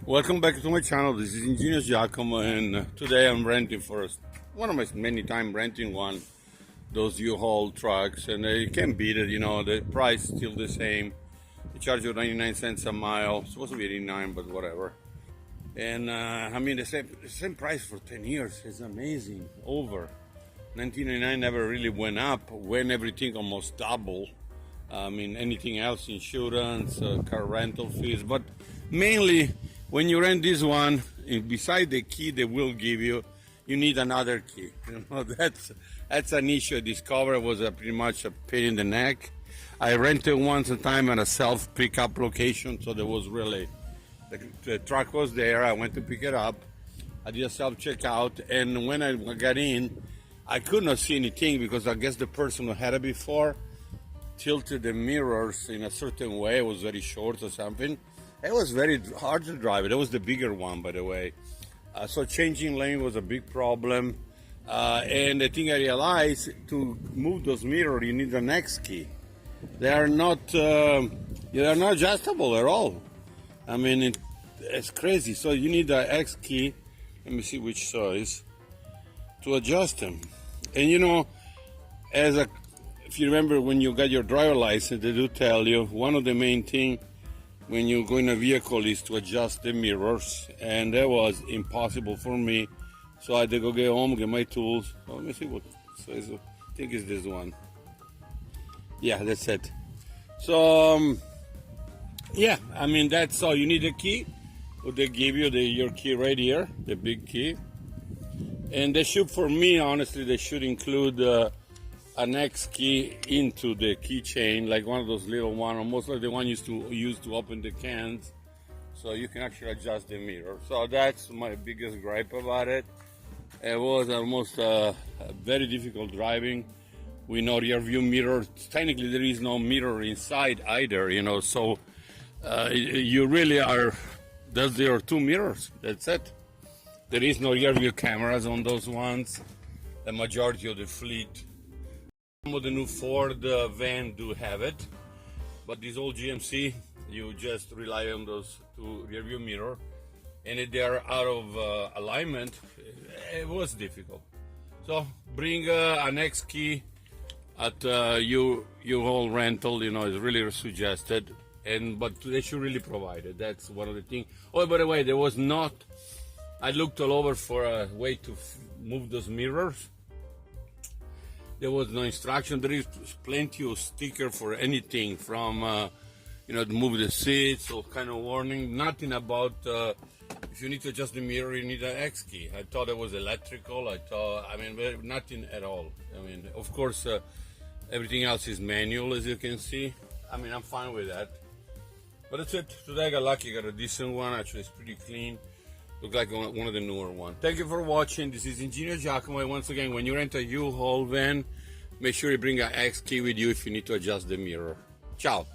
Welcome back to my channel. This is Ingenious Giacomo, and today I'm renting for one of my many time renting those U-Haul trucks, and you can't beat it. You know, the price is still the same. They charge you 99 cents a mile. It's supposed to be 89, but whatever. And I mean, the same price for 10 years is amazing. Over 1999 never really went up when everything almost doubled. I mean, anything else, insurance, car rental fees, but mainly when you rent this one, beside the key they will give you, you need another key. You know, that's an issue I discovered. Was pretty much a pain in the neck. I rented once a time at a self pickup location, so there was really the truck was there. I went to pick it up. I did a self checkout, and when I got in, I could not see anything because I guess the person who had it before tilted the mirrors in a certain way. It was very short or something. It was very hard to drive. It was the bigger one, by the way. So changing lane was a big problem. And the thing I realized, to move those mirrors, you need an X key. They are not adjustable at all. I mean, it's crazy. So you need an X key. Let me see which size to adjust them. And you know, if you remember when you got your driver license, they do tell you one of the main things when you go in a vehicle is to adjust the mirrors, and that was impossible for me. So I had to go get home, get my tools. So let me see what size. I think it's this one. Yeah, that's it. So yeah, I mean, that's all. You need a key. Well, they give you your key right here, the big key. And they should, for me, honestly, they should include an X key into the keychain, like one of those little one, almost like the one used to use to open the cans, so you can actually adjust the mirror. So that's my biggest gripe about it. It was almost very difficult driving with no rear view mirror. Technically, there is no mirror inside either, you know. So you really are. There are two mirrors. That's it. There is no rear view cameras on those ones. The majority of the fleet. Some of the new Ford van do have it, but this old GMC, you just rely on those two rear view mirror, and if they are out of alignment, it was difficult. So bring an X key at U-Haul rental, you know, is really suggested, but they should really provide it. That's one of the things. Oh, by the way, there was not. I looked all over for a way to move those mirrors. There was no instruction. There is plenty of sticker for anything from, you know, to move the seats or kind of warning. Nothing about if you need to adjust the mirror, you need an X key. I thought it was electrical. I mean, nothing at all. I mean, of course, everything else is manual, as you can see. I mean, I'm fine with that. But that's it. Today I got lucky. Got a decent one. Actually, it's pretty clean. Look like one of the newer ones. Thank you for watching. This is Ingenious Giacomo. Once again, when you rent a U-Haul van, make sure you bring an X key with you if you need to adjust the mirror. Ciao.